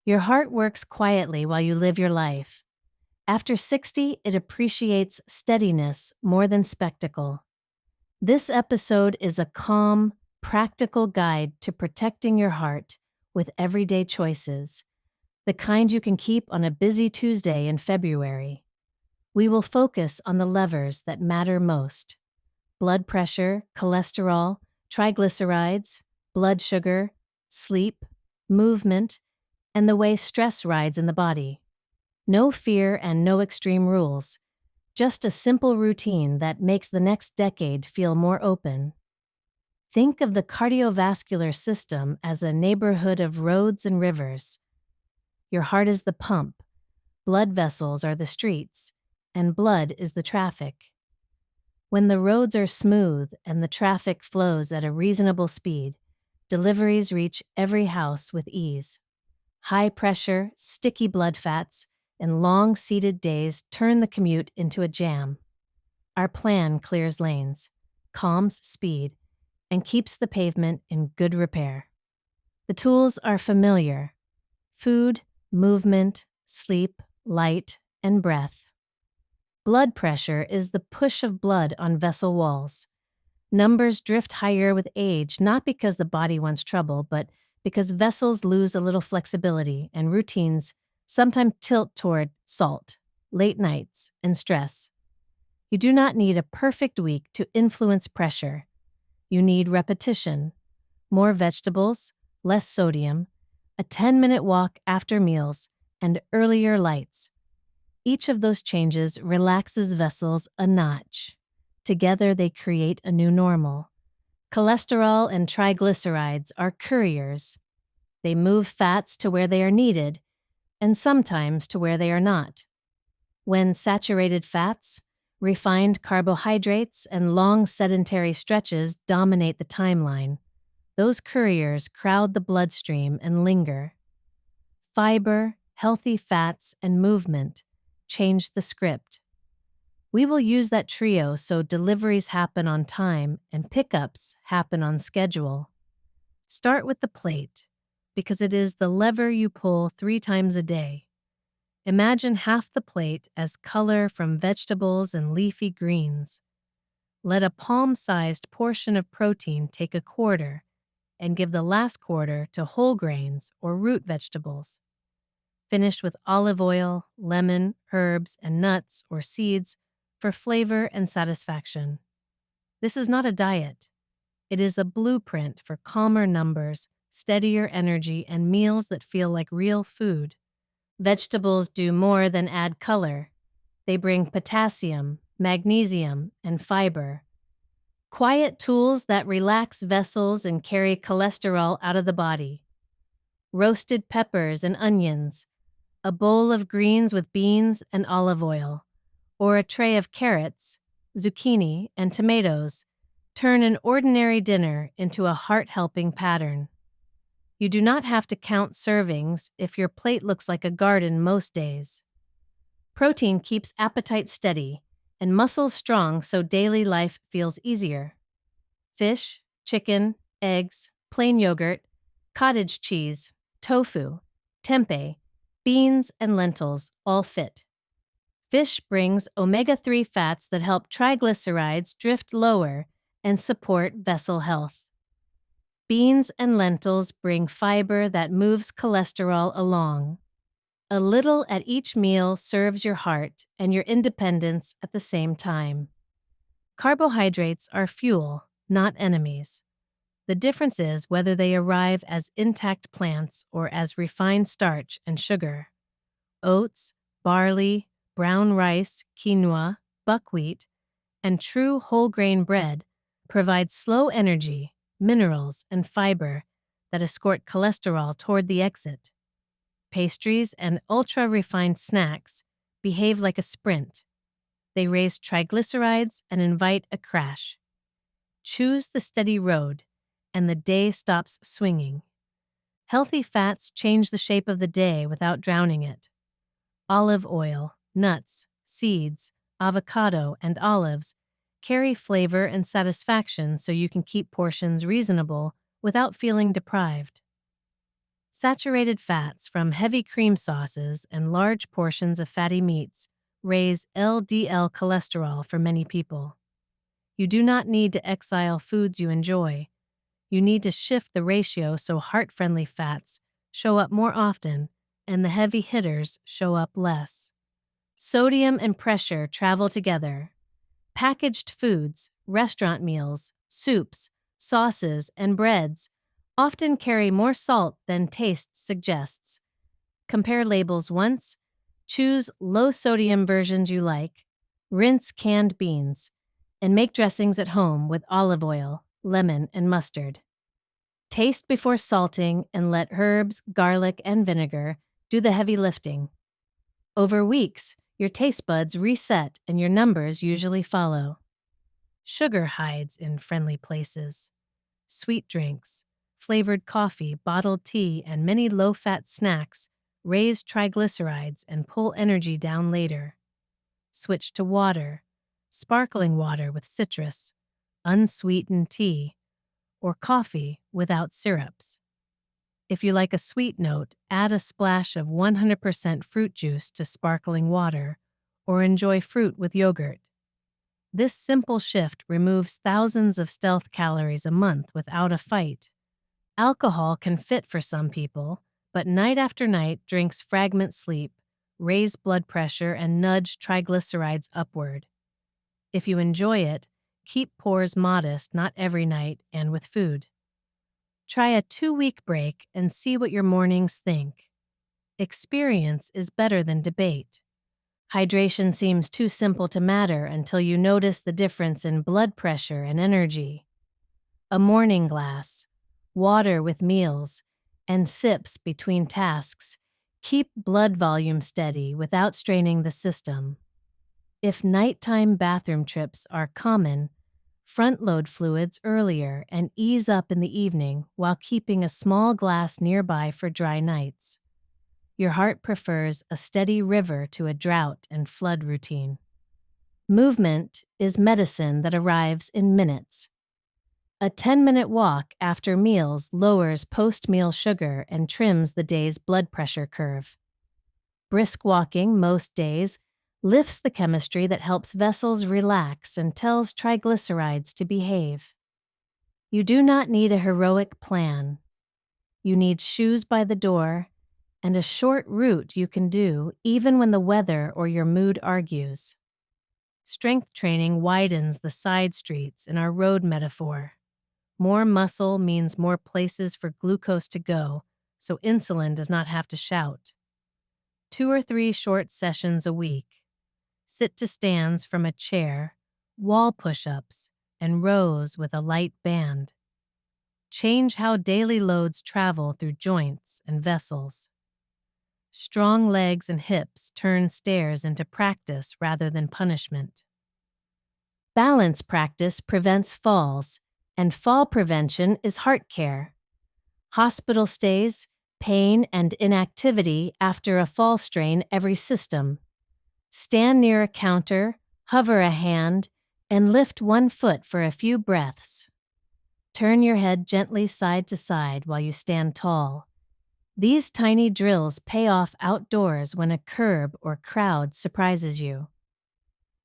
Your heart works quietly while you live your life. After 60, it appreciates steadiness more than spectacle. This episode is a calm, practical guide to protecting your heart with everyday choices, the kind you can keep on a busy Tuesday in February. We will focus on the levers that matter most: blood pressure, cholesterol, triglycerides, blood sugar, sleep, movement, and the way stress rides in the body. No fear and no extreme rules, just a simple routine that makes the next decade feel more open. Think of the cardiovascular system as a neighborhood of roads and rivers. Your heart is the pump, blood vessels are the streets, and blood is the traffic. When the roads are smooth and the traffic flows at a reasonable speed, deliveries reach every house with ease. High pressure, sticky blood fats, and long seated days turn the commute into a jam. Our plan clears lanes, calms speed, and keeps the pavement in good repair. The tools are familiar: food, movement, sleep, light, and breath. Blood pressure is the push of blood on vessel walls. Numbers drift higher with age, not because the body wants trouble, but because vessels lose a little flexibility and routines sometimes tilt toward salt, late nights, and stress. You do not need a perfect week to influence pressure. You need repetition, more vegetables, less sodium, a 10-minute walk after meals, and earlier lights. Each of those changes relaxes vessels a notch. Together they create a new normal. Cholesterol and triglycerides are couriers. They move fats to where they are needed, and sometimes to where they are not. When saturated fats, refined carbohydrates, and long sedentary stretches dominate the timeline, those couriers crowd the bloodstream and linger. Fiber, healthy fats, and movement change the script. We will use that trio so deliveries happen on time and pickups happen on schedule. Start with the plate, because it is the lever you pull 3 times a day. Imagine half the plate as color from vegetables and leafy greens. Let a palm-sized portion of protein take a quarter and give the last quarter to whole grains or root vegetables. Finish with olive oil, lemon, herbs, and nuts or seeds for flavor and satisfaction. This is not a diet. It is a blueprint for calmer numbers, steadier energy, and meals that feel like real food. Vegetables do more than add color. They bring potassium, magnesium, and fiber. Quiet tools that relax vessels and carry cholesterol out of the body. Roasted peppers and onions, a bowl of greens with beans and olive oil, or a tray of carrots, zucchini, and tomatoes turn an ordinary dinner into a heart-helping pattern. You do not have to count servings if your plate looks like a garden most days. Protein keeps appetite steady and muscles strong so daily life feels easier. Fish, chicken, eggs, plain yogurt, cottage cheese, tofu, tempeh, beans, and lentils all fit. Fish brings omega-3 fats that help triglycerides drift lower and support vessel health. Beans and lentils bring fiber that moves cholesterol along. A little at each meal serves your heart and your independence at the same time. Carbohydrates are fuel, not enemies. The difference is whether they arrive as intact plants or as refined starch and sugar. Oats, barley, brown rice, quinoa, buckwheat, and true whole grain bread provide slow energy, minerals, and fiber that escort cholesterol toward the exit. Pastries and ultra-refined snacks behave like a sprint. They raise triglycerides and invite a crash. Choose the steady road, and the day stops swinging. Healthy fats change the shape of the day without drowning it. Olive oil, nuts, seeds, avocado, and olives carry flavor and satisfaction so you can keep portions reasonable without feeling deprived. Saturated fats from heavy cream sauces and large portions of fatty meats raise LDL cholesterol for many people. You do not need to exile foods you enjoy. You need to shift the ratio so heart-friendly fats show up more often and the heavy hitters show up less. Sodium and pressure travel together. Packaged foods, restaurant meals, soups, sauces, and breads often carry more salt than taste suggests. Compare labels once, choose low-sodium versions you like, rinse canned beans, and make dressings at home with olive oil, lemon, and mustard. Taste before salting and let herbs, garlic, and vinegar do the heavy lifting. Over weeks, your taste buds reset and your numbers usually follow. Sugar hides in friendly places. Sweet drinks, flavored coffee, bottled tea, and many low-fat snacks raise triglycerides and pull energy down later. Switch to water, sparkling water with citrus, unsweetened tea, or coffee without syrups. If you like a sweet note, add a splash of 100% fruit juice to sparkling water, or enjoy fruit with yogurt. This simple shift removes thousands of stealth calories a month without a fight. Alcohol can fit for some people, but night after night drinks fragment sleep, raise blood pressure, and nudge triglycerides upward. If you enjoy it, keep pours modest, not every night, and with food. Try a 2-week break and see what your mornings think. Experience is better than debate. Hydration seems too simple to matter until you notice the difference in blood pressure and energy. A morning glass, water with meals, and sips between tasks keep blood volume steady without straining the system. If nighttime bathroom trips are common, front-load fluids earlier and ease up in the evening while keeping a small glass nearby for dry nights. Your heart prefers a steady river to a drought and flood routine. Movement is medicine that arrives in minutes. A 10-minute walk after meals lowers post-meal sugar and trims the day's blood pressure curve. Brisk walking most days lifts the chemistry that helps vessels relax and tells triglycerides to behave. You do not need a heroic plan. You need shoes by the door and a short route you can do even when the weather or your mood argues. Strength training widens the side streets in our road metaphor. More muscle means more places for glucose to go, so insulin does not have to shout. 2 or 3 short sessions a week. Sit to stands from a chair, wall push-ups, and rows with a light band. Change how daily loads travel through joints and vessels. Strong legs and hips turn stairs into practice rather than punishment. Balance practice prevents falls, and fall prevention is heart care. Hospital stays, pain, and inactivity after a fall strain every system. Stand near a counter, hover a hand, and lift one foot for a few breaths. Turn your head gently side to side while you stand tall. These tiny drills pay off outdoors when a curb or crowd surprises you.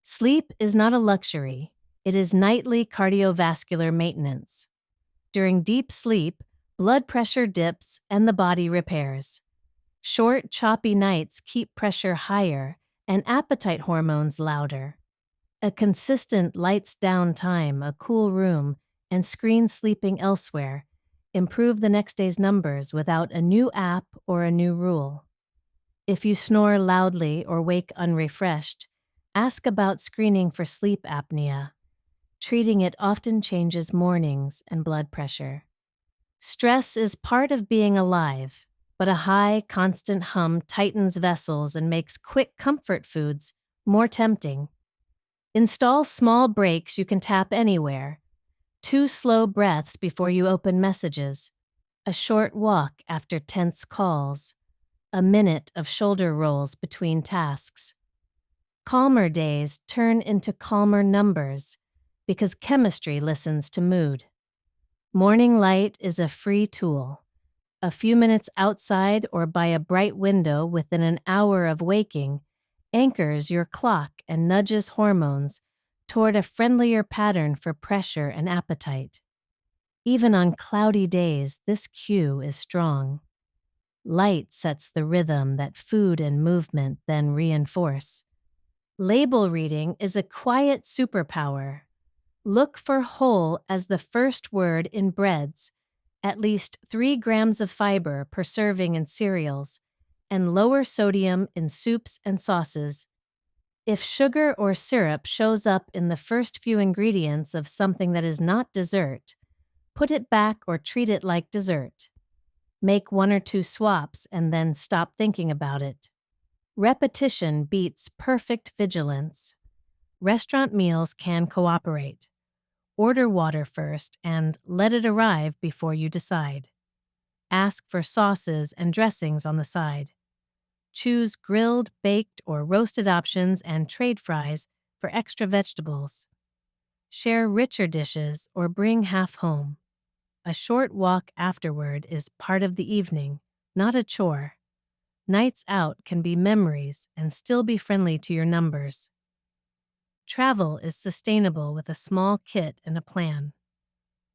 Sleep is not a luxury. It is nightly cardiovascular maintenance. During deep sleep, blood pressure dips and the body repairs. Short, choppy nights keep pressure higher and appetite hormones louder. A consistent lights down time, a cool room, and screen sleeping elsewhere improve the next day's numbers without a new app or a new rule. If you snore loudly or wake unrefreshed, ask about screening for sleep apnea. Treating it often changes mornings and blood pressure. Stress is part of being alive, but a high, constant hum tightens vessels and makes quick comfort foods more tempting. Install small breaks you can tap anywhere. 2 slow breaths before you open messages. A short walk after tense calls. A minute of shoulder rolls between tasks. Calmer days turn into calmer numbers because chemistry listens to mood. Morning light is a free tool. A few minutes outside or by a bright window within an hour of waking anchors your clock and nudges hormones toward a friendlier pattern for pressure and appetite. Even on cloudy days, this cue is strong. Light sets the rhythm that food and movement then reinforce. Label reading is a quiet superpower. Look for whole as the first word in breads, at least 3 grams of fiber per serving in cereals, and lower sodium in soups and sauces. If sugar or syrup shows up in the first few ingredients of something that is not dessert, put it back or treat it like dessert. Make 1 or 2 swaps and then stop thinking about it. Repetition beats perfect vigilance. Restaurant meals can cooperate. Order water first and let it arrive before you decide. Ask for sauces and dressings on the side. Choose grilled, baked, or roasted options and trade fries for extra vegetables. Share richer dishes or bring half home. A short walk afterward is part of the evening, not a chore. Nights out can be memories and still be friendly to your numbers. Travel is sustainable with a small kit and a plan.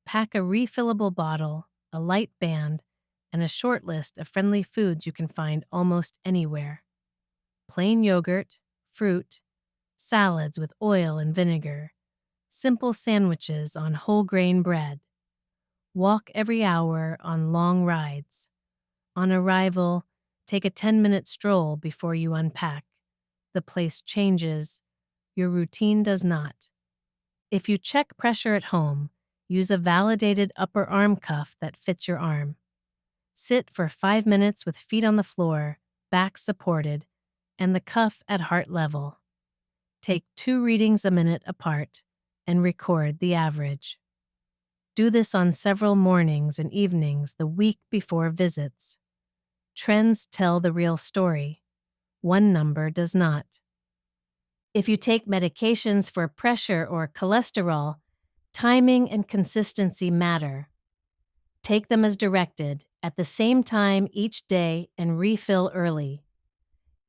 Pack a refillable bottle, a light band, and a short list of friendly foods you can find almost anywhere. Plain yogurt, fruit, salads with oil and vinegar, simple sandwiches on whole grain bread. Walk every hour on long rides. On arrival, take a 10-minute stroll before you unpack. The place changes. Your routine does not. If you check pressure at home, use a validated upper arm cuff that fits your arm. Sit for 5 minutes with feet on the floor, back supported, and the cuff at heart level. Take 2 readings a minute apart and record the average. Do this on several mornings and evenings the week before visits. Trends tell the real story. One number does not. If you take medications for pressure or cholesterol, timing and consistency matter. Take them as directed, at the same time each day, and refill early.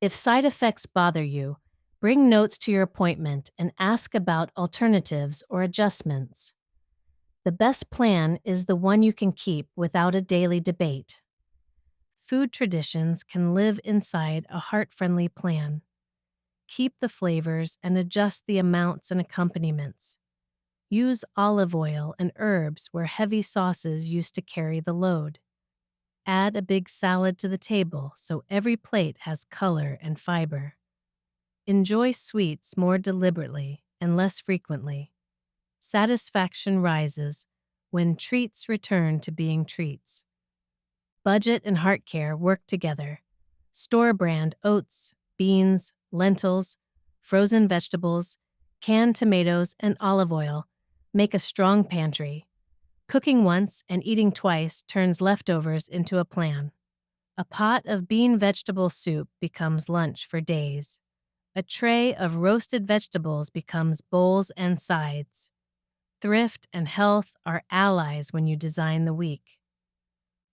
If side effects bother you, bring notes to your appointment and ask about alternatives or adjustments. The best plan is the one you can keep without a daily debate. Food traditions can live inside a heart-friendly plan. Keep the flavors and adjust the amounts and accompaniments. Use olive oil and herbs where heavy sauces used to carry the load. Add a big salad to the table so every plate has color and fiber. Enjoy sweets more deliberately and less frequently. Satisfaction rises when treats return to being treats. Budget and heart care work together. Store-brand oats, beans, lentils, frozen vegetables, canned tomatoes, and olive oil make a strong pantry. Cooking once and eating twice turns leftovers into a plan. A pot of bean vegetable soup becomes lunch for days. A tray of roasted vegetables becomes bowls and sides. Thrift and health are allies when you design the week.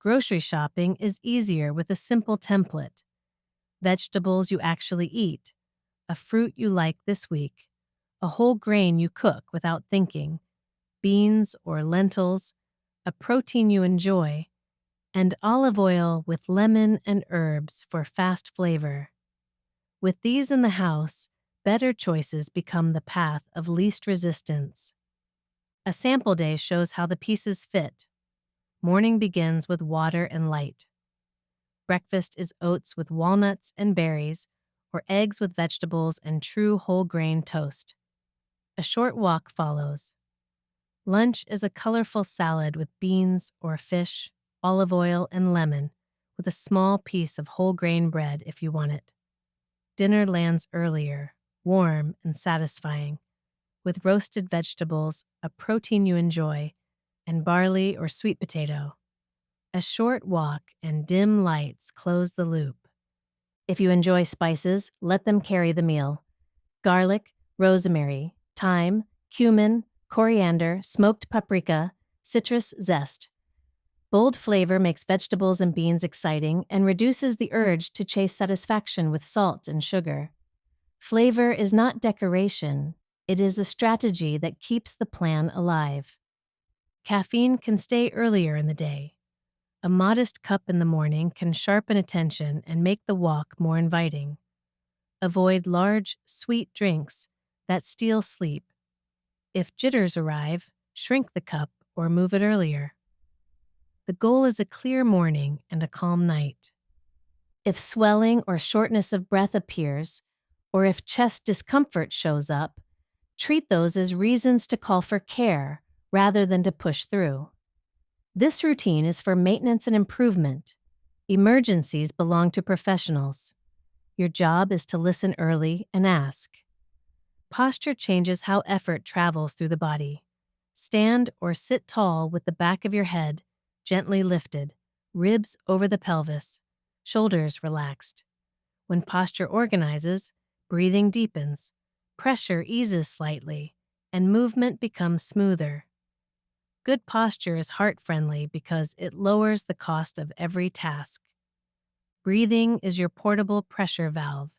Grocery shopping is easier with a simple template. Vegetables you actually eat, a fruit you like this week, a whole grain you cook without thinking, beans or lentils, a protein you enjoy, and olive oil with lemon and herbs for fast flavor. With these in the house, better choices become the path of least resistance. A sample day shows how the pieces fit. Morning begins with water and light. Breakfast is oats with walnuts and berries, or eggs with vegetables and true whole grain toast. A short walk follows. Lunch is a colorful salad with beans or fish, olive oil, and lemon, with a small piece of whole grain bread if you want it. Dinner lands earlier, warm and satisfying, with roasted vegetables, a protein you enjoy, and barley or sweet potato. A short walk and dim lights close the loop. If you enjoy spices, let them carry the meal. Garlic, rosemary, thyme, cumin, coriander, smoked paprika, citrus zest. Bold flavor makes vegetables and beans exciting and reduces the urge to chase satisfaction with salt and sugar. Flavor is not decoration, it is a strategy that keeps the plan alive. Caffeine can stay earlier in the day. A modest cup in the morning can sharpen attention and make the walk more inviting. Avoid large, sweet drinks that steal sleep. If jitters arrive, shrink the cup or move it earlier. The goal is a clear morning and a calm night. If swelling or shortness of breath appears, or if chest discomfort shows up, treat those as reasons to call for care rather than to push through. This routine is for maintenance and improvement. Emergencies belong to professionals. Your job is to listen early and ask. Posture changes how effort travels through the body. Stand or sit tall with the back of your head gently lifted, ribs over the pelvis, shoulders relaxed. When posture organizes, breathing deepens, pressure eases slightly, and movement becomes smoother. Good posture is heart-friendly because it lowers the cost of every task. Breathing is your portable pressure valve.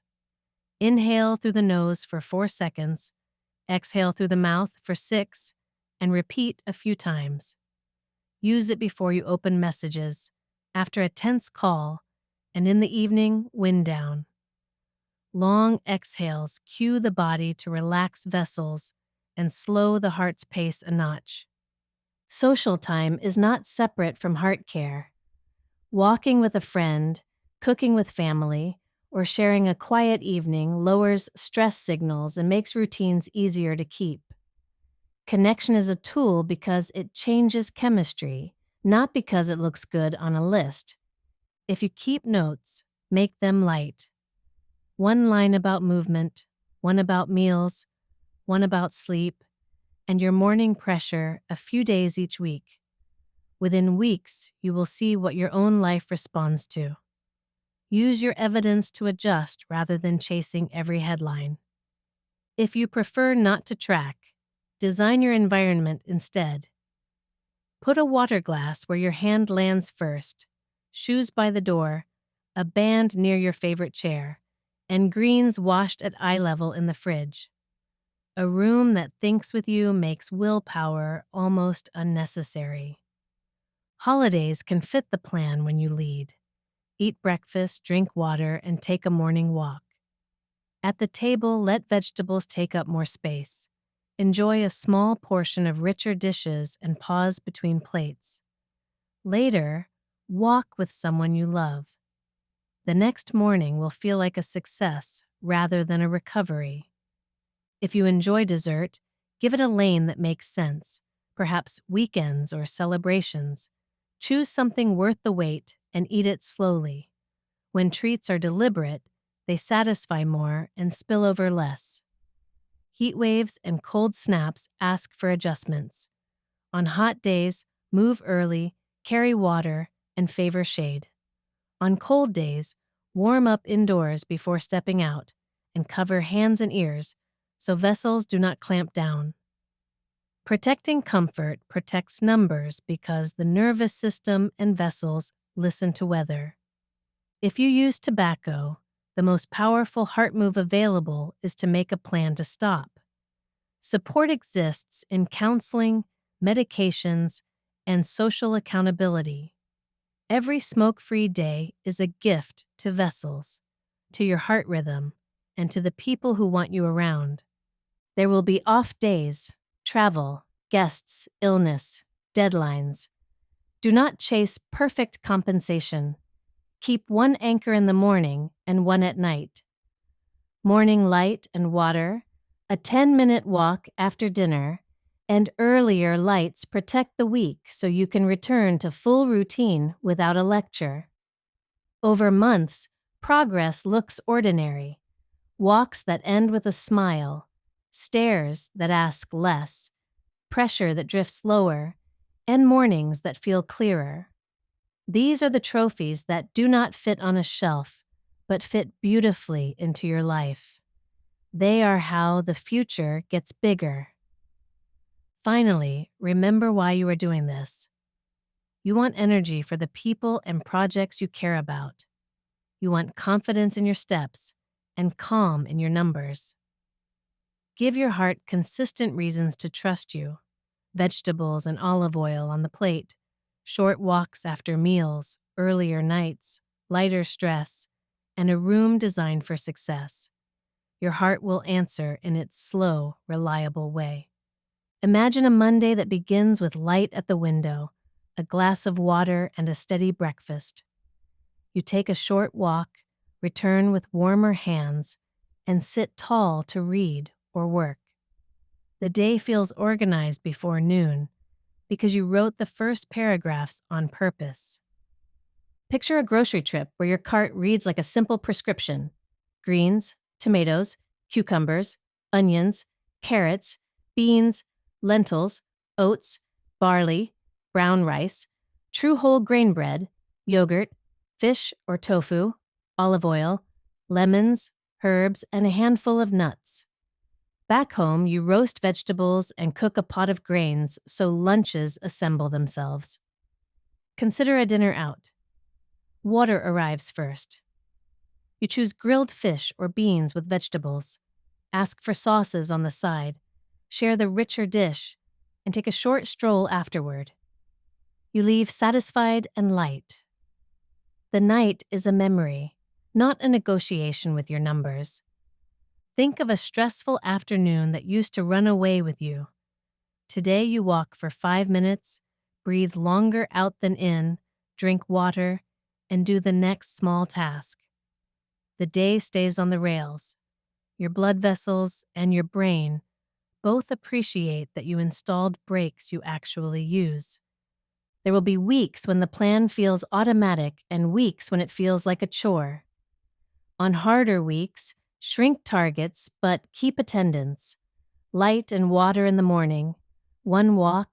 Inhale through the nose for 4 seconds, exhale through the mouth for 6, and repeat a few times. Use it before you open messages, after a tense call, and in the evening, wind down. Long exhales cue the body to relax vessels and slow the heart's pace a notch. Social time is not separate from heart care. Walking with a friend, cooking with family, or sharing a quiet evening lowers stress signals and makes routines easier to keep. Connection is a tool because it changes chemistry, not because it looks good on a list. If you keep notes, make them light. One line about movement, one about meals, one about sleep, and your morning pressure a few days each week. Within weeks, you will see what your own life responds to. Use your evidence to adjust rather than chasing every headline. If you prefer not to track, design your environment instead. Put a water glass where your hand lands first, shoes by the door, a band near your favorite chair, and greens washed at eye level in the fridge. A room that thinks with you makes willpower almost unnecessary. Holidays can fit the plan when you lead. Eat breakfast, drink water, and take a morning walk. At the table, let vegetables take up more space. Enjoy a small portion of richer dishes and pause between plates. Later, walk with someone you love. The next morning will feel like a success rather than a recovery. If you enjoy dessert, give it a lane that makes sense, perhaps weekends or celebrations. Choose something worth the wait and eat it slowly. When treats are deliberate, they satisfy more and spill over less. Heat waves and cold snaps ask for adjustments. On hot days, move early, carry water, and favor shade. On cold days, warm up indoors before stepping out and cover hands and ears so vessels do not clamp down. Protecting comfort protects numbers because the nervous system and vessels listen to weather. If you use tobacco, the most powerful heart move available is to make a plan to stop. Support exists in counseling, medications, and social accountability. Every smoke-free day is a gift to vessels, to your heart rhythm, and to the people who want you around. There will be off days, travel, guests, illness, deadlines. Do not chase perfect compensation. Keep one anchor in the morning and one at night. Morning light and water, a 10-minute walk after dinner, and earlier lights protect the week so you can return to full routine without a lecture. Over months, progress looks ordinary. Walks that end with a smile, stairs that ask less, pressure that drifts lower, and mornings that feel clearer. These are the trophies that do not fit on a shelf, but fit beautifully into your life. They are how the future gets bigger. Finally, remember why you are doing this. You want energy for the people and projects you care about. You want confidence in your steps and calm in your numbers. Give your heart consistent reasons to trust you. Vegetables and olive oil on the plate, short walks after meals, earlier nights, lighter stress, and a room designed for success. Your heart will answer in its slow, reliable way. Imagine a Monday that begins with light at the window, a glass of water, and a steady breakfast. You take a short walk, return with warmer hands, and sit tall to read or work. The day feels organized before noon because you wrote the first paragraphs on purpose. Picture a grocery trip where your cart reads like a simple prescription: greens, tomatoes, cucumbers, onions, carrots, beans, lentils, oats, barley, brown rice, true whole grain bread, yogurt, fish or tofu, olive oil, lemons, herbs, and a handful of nuts. Back home, you roast vegetables and cook a pot of grains so lunches assemble themselves. Consider a dinner out. Water arrives first. You choose grilled fish or beans with vegetables. Ask for sauces on the side. Share the richer dish, and take a short stroll afterward. You leave satisfied and light. The night is a memory, not a negotiation with your numbers. Think of a stressful afternoon that used to run away with you. Today you walk for 5 minutes, breathe longer out than in, drink water, and do the next small task. The day stays on the rails. Your blood vessels and your brain both appreciate that you installed brakes you actually use. There will be weeks when the plan feels automatic and weeks when it feels like a chore. On harder weeks, shrink targets but keep attendance. Light and water in the morning, one walk,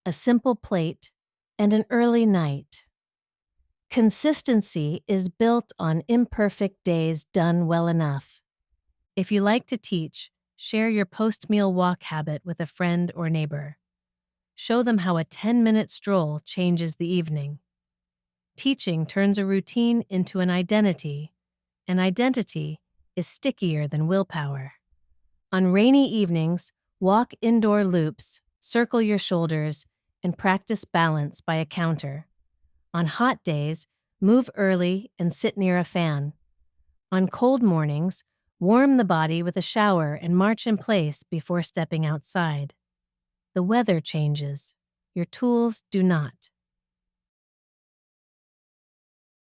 a simple plate, and an early night. Consistency is built on imperfect days done well enough. If you like to teach, share your post-meal walk habit with a friend or neighbor. Show them how a 10-minute stroll changes the evening. Teaching turns a routine into an identity. An identity is stickier than willpower. On rainy evenings, walk indoor loops, circle your shoulders, and practice balance by a counter. On hot days, move early and sit near a fan. On cold mornings, warm the body with a shower and march in place before stepping outside. The weather changes. Your tools do not.